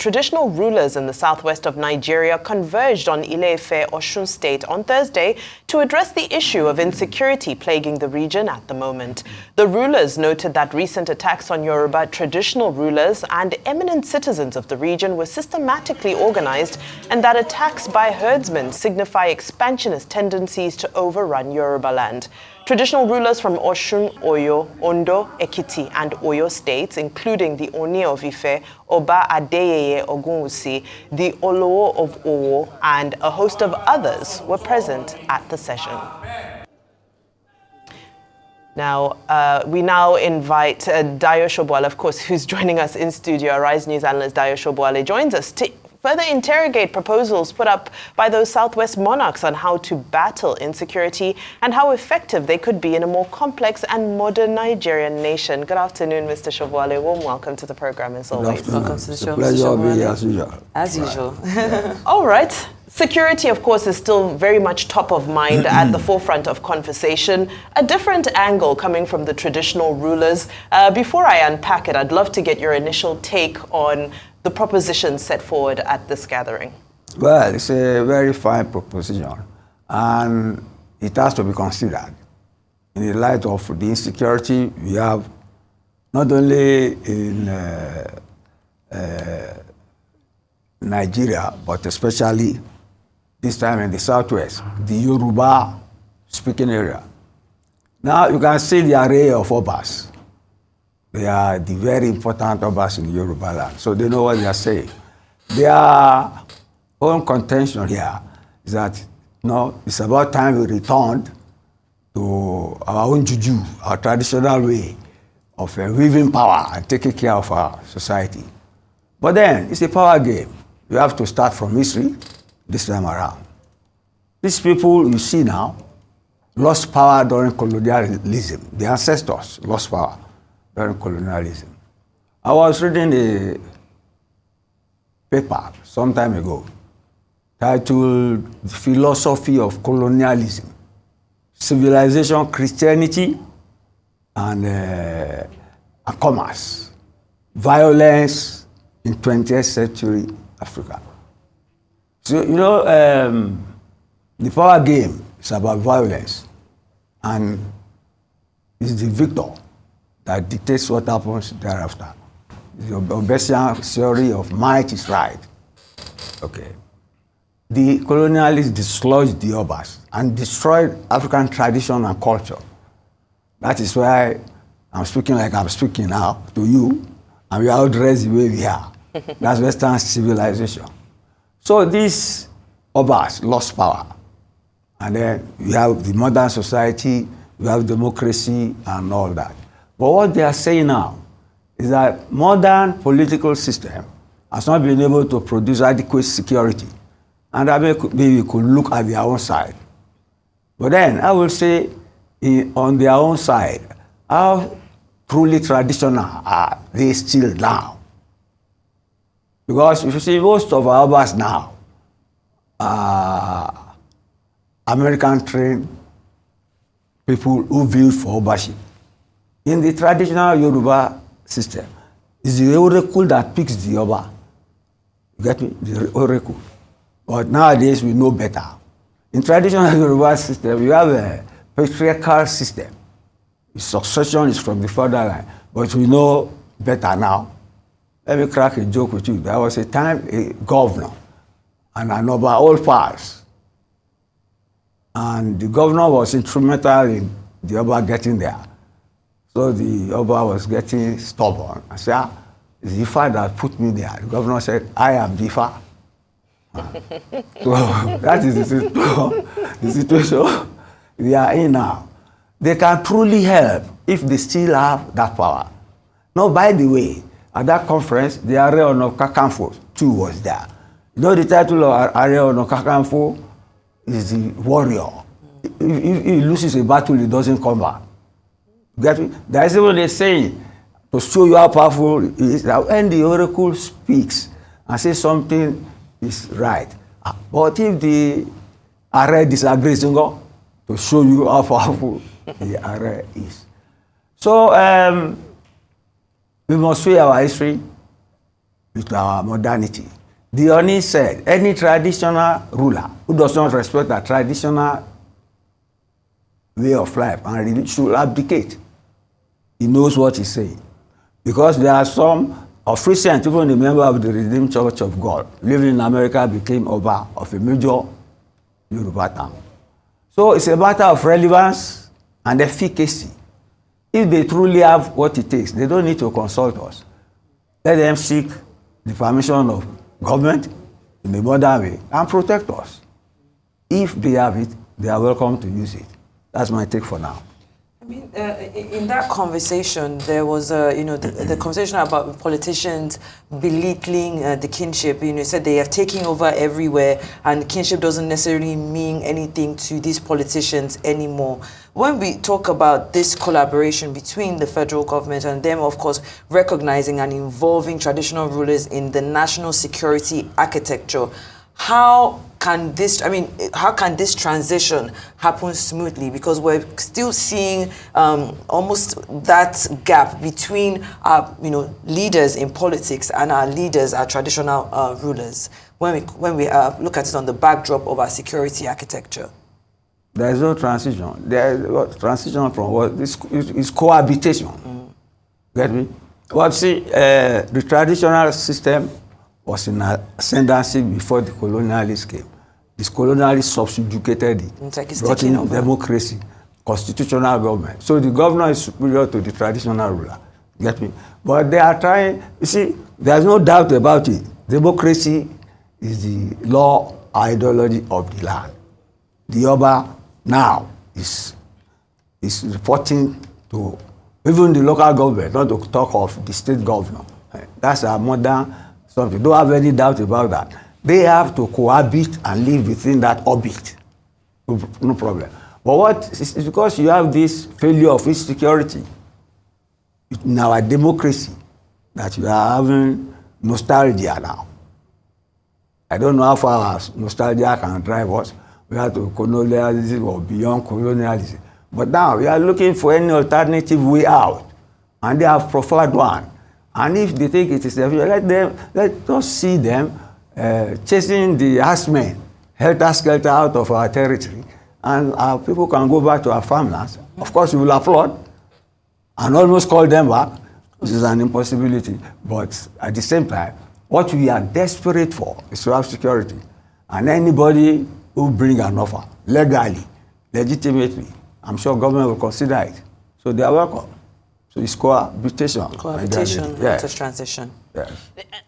traditional rulers in the southwest of Nigeria converged on Ile-Ife, Osun State on Thursday to address the issue of insecurity plaguing the region at the moment. The rulers noted that recent attacks on Yoruba traditional rulers and eminent citizens of the region were systematically organized, and that attacks by herdsmen signify expansionist tendencies to overrun Yoruba land. Traditional rulers from Osun, Oyo, Ondo, Ekiti, and Oyo states, including the Oni of Ife, Oba Adeyeye Ogunwusi, the Olowo of Owo, and a host of others were present at the session. Now, we now invite Dayo Sobowale, of course, who's joining us in studio. Our Rise News analyst Dayo Sobowale joins us to further interrogate proposals put up by those Southwest monarchs on how to battle insecurity and how effective they could be in a more complex and modern Nigerian nation. Good afternoon, Mr. Sobowale. Warm welcome to the program, as always. Welcome to the show, Mr. Sobowale. As usual. All right. Security, of course, is still very much top of mind at the forefront of conversation. A different angle coming from the traditional rulers. Before I unpack it, I'd love to get your initial take on the propositions set forward at this gathering. Well, it's a very fine proposition, and it has to be considered in the light of the insecurity we have, not only in Nigeria, but especially this time in the southwest, the Yoruba speaking area. Now you can see the array of obas. They are the very important obas in Yoruba land, so they know what they are saying. Their own contention here is that, it's about time we returned to our own juju, our traditional way of weaving power and taking care of our society. But then, it's a power game. You have to start from history this time around. These people you see now lost power during colonialism. The ancestors lost power during colonialism. I was reading a paper some time ago titled The Philosophy of Colonialism, Civilization, Christianity, and Commerce, Violence in 20th Century Africa. So, the power game is about violence, and it's the victor that dictates what happens thereafter. The Obesian theory of might is right. Okay. The colonialists dislodged the Obas and destroyed African tradition and culture. That is why I'm speaking like I'm speaking now to you, and we are all dressed the way we are. That's Western civilization. So these Obas lost power. And then we have the modern society, we have democracy and all that. But what they are saying now is that modern political system has not been able to produce adequate security. And that maybe we could look at their own side. But then I will say, on their own side, how truly traditional are they still now? Because if you see most of our Obas now are American-trained people who build for Obashi. In the traditional Yoruba system, it's the oracle that picks the Oba. You get me? The oracle. But nowadays we know better. In traditional Yoruba system, you have a patriarchal system. The succession is from the father line. But we know better now. Let me crack a joke with you. There was a time a governor and an Oba all passed. And the governor was instrumental in the Oba getting there. So the Oba was getting stubborn. I said, it's Ifa that put me there. The governor said, I am Ifa. So that is the situation we are in now. They can truly help if they still have that power. Now, by the way, at that conference, the Ààrẹ Ọ̀nà Kakanfò too was there. You know the title of Ààrẹ Ọ̀nà Kakanfò is the warrior. If he loses a battle, he doesn't come back. Get me? There is even a saying to show you how powerful it is that when the oracle speaks and says something is right. But if the Ààrẹ disagrees, to show you how powerful the Ààrẹ is. So we must see our history. with our modernity. The Oni said, any traditional ruler who does not respect a traditional way of life and really should abdicate. He knows what he's saying. Because there are some of recent, even a member of the Redeemed Church of God living in America became Oba of a major Yoruba town. So it's a matter of relevance and efficacy. If they truly have what it takes, they don't need to consult us. Let them seek the permission of government in a modern way and protect us. If they have it, they are welcome to use it. That's my take for now. I mean, in that conversation, there was, the conversation about politicians belittling the kinship. You said they have taken over everywhere, and kinship doesn't necessarily mean anything to these politicians anymore. When we talk about this collaboration between the federal government and them, of course, recognizing and involving traditional rulers in the national security architecture, how can this transition happen smoothly? Because we're still seeing almost that gap between our leaders in politics and our leaders, our traditional rulers, when we look at it on the backdrop of our security architecture. There is no transition. There is transition from what is cohabitation. Get me? Well, see, the traditional system was in ascendancy before the colonialists came. The colonialists subjugated it, brought in democracy, constitutional government. So the governor is superior to the traditional ruler. Get me? But they are trying, you see, there's no doubt about it. Democracy is the law ideology of the land. The Yoruba now is reporting to even the local government, not to talk of the state governor. That's a modern something. Don't have any doubt about that. They have to cohabit and live within that orbit. No problem. But what is because you have this failure of insecurity in our democracy that you are having nostalgia now. I don't know how far nostalgia can drive us. We have to colonialism or beyond colonialism. But now we are looking for any alternative way out. And they have preferred one. And if they think it is the future, let us see them chasing the herdsmen, helter-skelter out of our territory, and our people can go back to our farmlands. Of course, we will applaud and almost call them back, which is an impossibility. But at the same time, what we are desperate for is to have security. And anybody who bring an offer, legally, legitimately, I'm sure government will consider it. So they are welcome. So it's cohabitation. Cohabitation, yes. not a transition. Yes.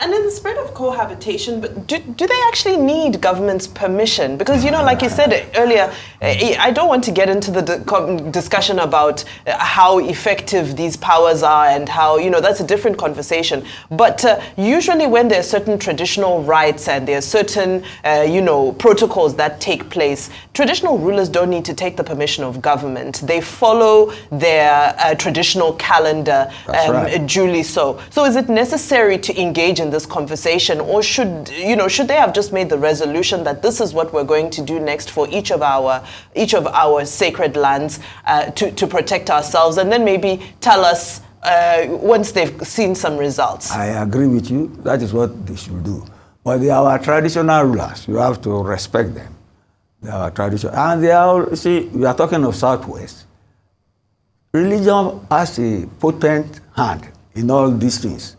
And in the spirit of cohabitation, but do they actually need government's permission? Because, like you said earlier, I don't want to get into the discussion about how effective these powers are and how, that's a different conversation. But usually when there are certain traditional rights and there are certain, protocols that take place, traditional rulers don't need to take the permission of government. They follow their traditional calendar duly so. So is it necessary to engage in this conversation, or should they have just made the resolution that this is what we're going to do next for each of our sacred lands to protect ourselves, and then maybe tell us once they've seen some results? I agree with you. That is what they should do. But they are our traditional rulers. You have to respect them. They are our traditional, and they are. We are talking of Southwest. Religion has a potent hand in all these things.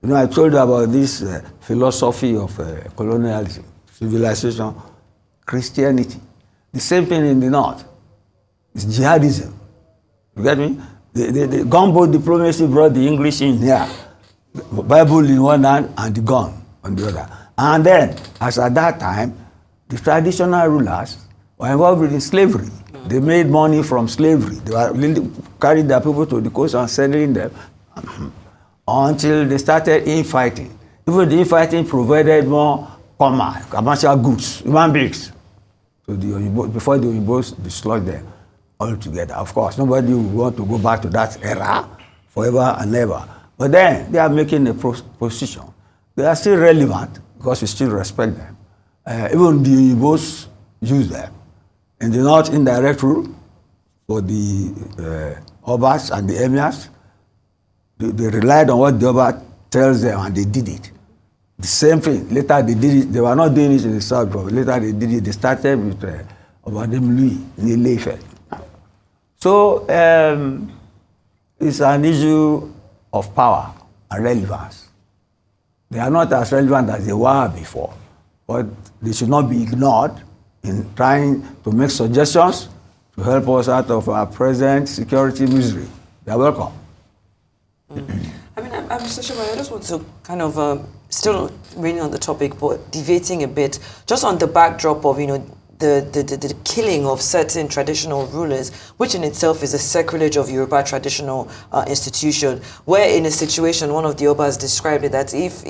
I told you about this philosophy of colonialism, civilization, Christianity. The same thing in the North. It's jihadism. You get me? The gunboat diplomacy brought the English in here. The Bible in one hand and the gun on the other. And then, as at that time, the traditional rulers were involved in slavery. They made money from slavery. They were carrying their people to the coast and selling them until they started infighting. Even the infighting provided more commercial goods, human beings, to the Oyinbo, before the Oyinbos destroyed them altogether. Of course, nobody would want to go back to that era forever and ever. But then they are making a position. They are still relevant because we still respect them. Even the Oyinbos use them. In the North, indirect rule for the Obas and the Emirs, they relied on what the Oba tells them and they did it. The same thing. Later they did it. They were not doing it in the south, but later they did it. They started with Obadem Louis in Ile-Ife. So it's an issue of power and relevance. They are not as relevant as they were before, but they should not be ignored in trying to make suggestions to help us out of our present security misery. They are welcome. I mean, Mr. Sobowale, I just want to kind of, still remaining on the topic, but deviating a bit, just on the backdrop of, the killing of certain traditional rulers, which in itself is a sacrilege of Yoruba traditional institution, where in a situation, one of the Obas described it that if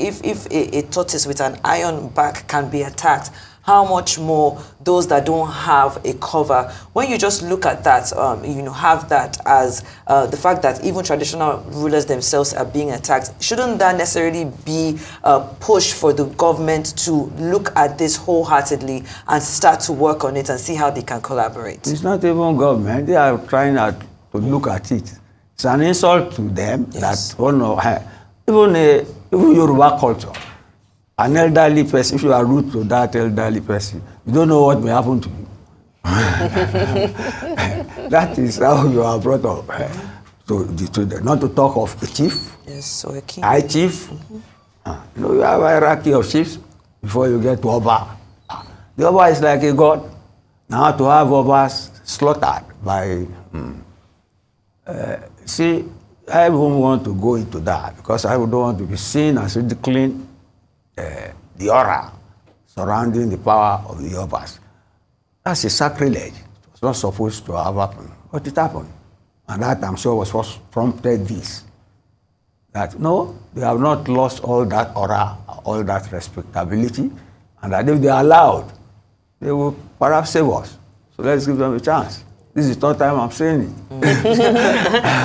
a tortoise with an iron back can be attacked, how much more those that don't have a cover. When you just look at that, have that as the fact that even traditional rulers themselves are being attacked, shouldn't that necessarily be a push for the government to look at this wholeheartedly and start to work on it and see how they can collaborate? It's not even government. They are trying to look at it. It's an insult to them that even Yoruba culture. An elderly person, if you are rude to that elderly person, you don't know what may happen to you. That is how you are brought up. So, not to talk of a chief, so a king. high chief. You have a hierarchy of chiefs before you get to Oba. The Oba is like a god. Now to have Obas slaughtered by... see, I don't want to go into that because I don't want to be seen as ridiculing the aura surrounding the power of the Yorubas. That's a sacrilege. It's not supposed to have happened, but it happened. And that, I'm sure, was what prompted this. That, no, they have not lost all that aura, all that respectability, and that if they are allowed, they will perhaps save us. So let's give them a chance. This is the third time I'm saying it.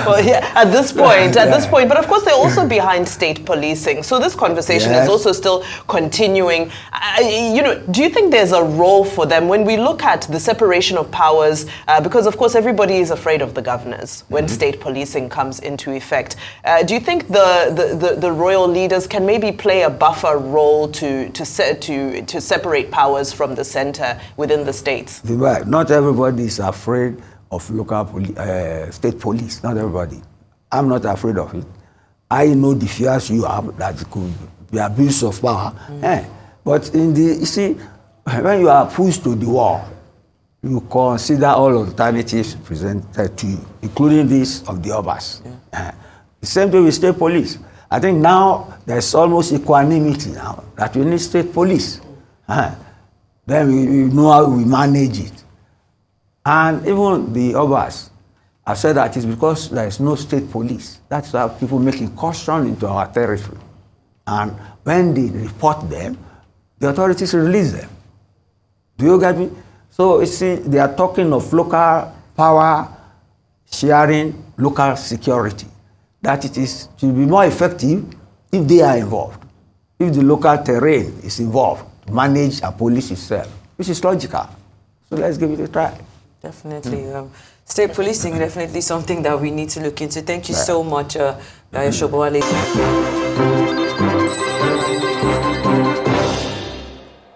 Well, yeah, at this point, but of course they're also behind state policing. So this conversation is also still continuing. Do you think there's a role for them when we look at the separation of powers? Because of course everybody is afraid of the governors when state policing comes into effect. Do you think the royal leaders can maybe play a buffer role to separate powers from the center within the states? Right. Not everybody is afraid of local state police, not everybody. I'm not afraid of it. I know the fears you have that it could be abuse of power. But you see, when you are pushed to the wall, you consider all alternatives presented to you, including this of the Obas. The same thing with state police. I think now there's almost equanimity now that we need state police. Then we know how we manage it. And even the Obas have said that it's because there is no state police. That's why people make incursion into our territory. And when they report them, the authorities release them. Do you get me? So you see, they are talking of local power sharing, local security. That it is to be more effective if they are involved. If the local terrain is involved to manage and police itself, which is logical. So let's give it a try. Definitely. State policing definitely something that we need to look into. Thank you so much, Dayo Sobowale.